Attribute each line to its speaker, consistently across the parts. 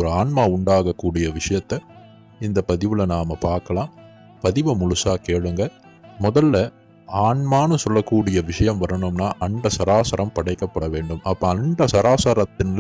Speaker 1: ஒரு ஆன்மா உண்டாகக்கூடிய விஷயத்த இந்த பதிவில் நாம் பார்க்கலாம். பதிவை முழுசாக கேளுங்க. முதல்ல ஆன்மான்னு சொல்லக்கூடிய விஷயம் வரணும்னா அண்ட சராசரம் படைக்கப்பட வேண்டும். அப்போ அண்ட சராசரத்தின்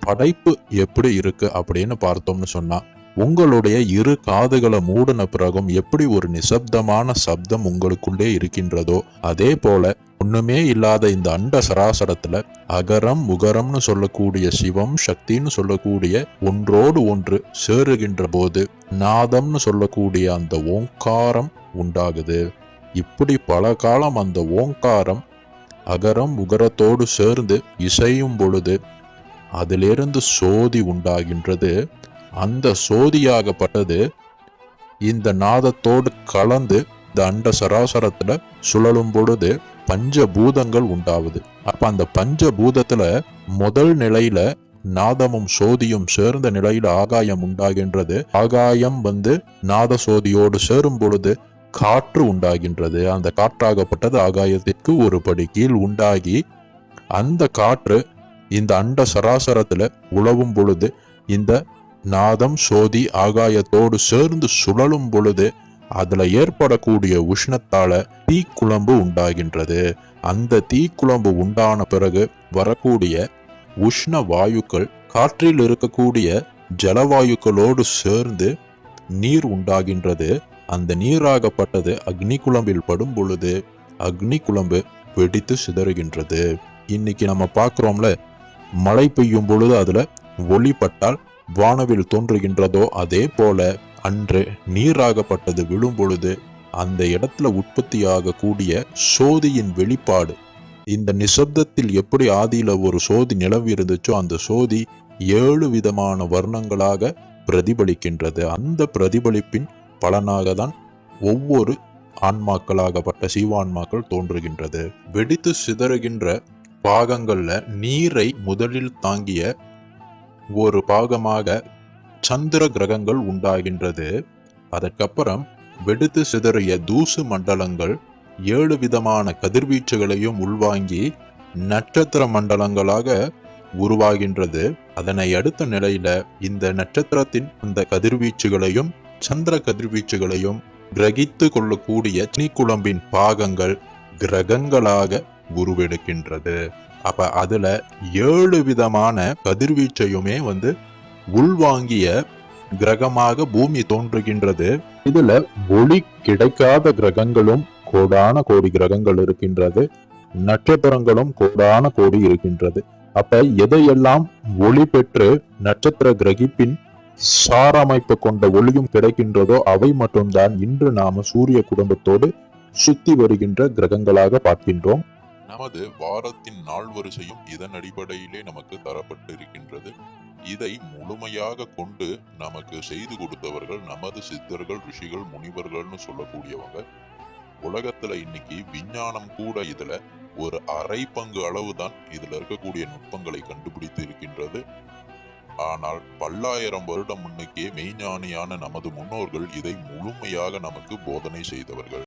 Speaker 1: படைப்பு எப்படி இருக்கு அப்படின்னு பார்த்தோம்னு சொன்னா, உங்களுடைய இரு காதுகளை மூடின பிறகும் எப்படி ஒரு நிசப்தமான சப்தம் உங்களுக்குள்ளே இருக்கின்றதோ, அதே போல ஒண்ணுமே இல்லாத இந்த அண்ட சராசரத்துல அகரம் உகரம்னு சொல்லக்கூடிய சிவம் சக்தின்னு சொல்லக்கூடிய ஒன்றோடு ஒன்று சேருகின்ற போது நாதம்னு சொல்லக்கூடிய அந்த ஓங்காரம் உண்டாகுது. இப்படி பல காலம் அந்த ஓங்காரம் அகரம் உகரத்தோடு சேர்ந்து இசையும் பொழுது அதிலிருந்து சோதி உண்டாகின்றது. அந்த சோதியாகப்பட்டது இந்த நாதத்தோடு கலந்து இந்த அண்ட சராசரத்துல சுழலும் பொழுது பஞ்சபூதங்கள் உண்டாகுது. அப்ப அந்த பஞ்சபூதத்துல முதல் நிலையில நாதமும் சோதியும் சேர்ந்த நிலையில ஆகாயம் உண்டாகின்றது. ஆகாயம் நாத சோதியோடு சேரும் பொழுது காற்று உண்டாகின்றது. அந்த காற்றாகப்பட்டது ஆகாயத்திற்கு ஒரு படி கீழ் உண்டாகி அந்த காற்று இந்த அண்ட சராசரத்துல உழவும் பொழுது இந்த நாதம் சோதி ஆகாயத்தோடு சேர்ந்து சுழலும் பொழுது அதுல ஏற்படக்கூடிய உஷ்ணத்தால தீக்குழம்பு உண்டாகின்றது. அந்த தீக்குழம்பு உண்டான பிறகு வரக்கூடிய உஷ்ண வாயுக்கள் காற்றில் இருக்கக்கூடிய ஜலவாயுக்களோடு சேர்ந்து நீர் உண்டாகின்றது. அந்த நீராகப்பட்டது அக்னி குழம்பில் படும் பொழுது அக்னி குழம்பு வெடித்து சிதறுகின்றது. இன்னைக்கு நம்ம பார்க்கிறோம்ல, மழை பெய்யும் பொழுது அதுல ஒளிப்பட்டால் வானவில் தோன்றுகின்றதோ அதே போல அன்று நீராகப்பட்டது விழும் பொழுது அந்த இடத்துல உற்பத்தியாக கூடிய சோதியின் வெளிப்பாடு. இந்த நிசப்தத்தில் எப்படி ஆதியில ஒரு சோதி நிலவி இருந்துச்சோ அந்த சோதி 7 விதமான வர்ணங்களாக பிரதிபலிக்கின்றது. அந்த பிரதிபலிப்பின் பலனாக தான் ஒவ்வொரு ஆன்மாக்களாகப்பட்ட சீவான்மாக்கள் தோன்றுகின்றது. வெடித்து சிதறுகின்ற பாகங்கள்ல நீரை முதலில் தாங்கிய ஒரு பாகமாக சந்திர கிரகங்கள் உண்டாகின்றது. அதற்கப்புறம் வெடித்து சிதறிய தூசு மண்டலங்கள் 7 விதமான கதிர்வீச்சுகளையும் உள்வாங்கி நட்சத்திர மண்டலங்களாக உருவாகின்றது. அதனை அடுத்த நிலையில இந்த நட்சத்திரத்தின் அந்த கதிர்வீச்சுகளையும் சந்திர கதிர்வீச்சுகளையும் கிரகித்து கொள்ளக்கூடிய அக்னிக்குழம்பின் பாகங்கள் கிரகங்களாக உருவெடுக்கின்றது. அப்ப அதுல 7 விதமான கதிர்வீச்சையுமே உள்வாங்கிய கிரகமாக பூமி தோன்றுகின்றது. இதுல ஒளி கிடைக்காத கிரகங்களும் கோடான கோடி கிரகங்கள் இருக்கின்றது. நட்சத்திரங்களும் கோடான கோடி இருக்கின்றது. அப்ப எதையெல்லாம் ஒளி பெற்று நட்சத்திர கிரகிப்பின் சாரமைப்பு கொண்ட ஒளியும் கிடைக்கின்றதோ அவை மட்டும்தான் இன்று நாம சூரிய குடும்பத்தோடு சுத்தி வருகின்ற கிரகங்களாக பார்க்கின்றோம்.
Speaker 2: நமது வாரத்தின் நாள் வரிசையும் இதன் அடிப்படையிலே நமக்கு தரப்பட்டு இருக்கின்றது. இதை முழுமையாக கொண்டு நமக்கு செய்து கொடுத்தவர்கள் நமது சித்தர்கள், ரிஷிகள், முனிவர்கள்னு சொல்லக்கூடியவங்க. உலகத்துல இன்னைக்கு விஞ்ஞானம் கூட இதுல ஒரு அரை பங்கு அளவுதான் இதுல இருக்கக்கூடிய நுட்பங்களை கண்டுபிடித்து இருக்கின்றது. ஆனால் பல்லாயிரம் வருடம் முன்னுக்கே மெய்ஞானியான நமது முன்னோர்கள் இதை முழுமையாக நமக்கு போதனை செய்தவர்கள்.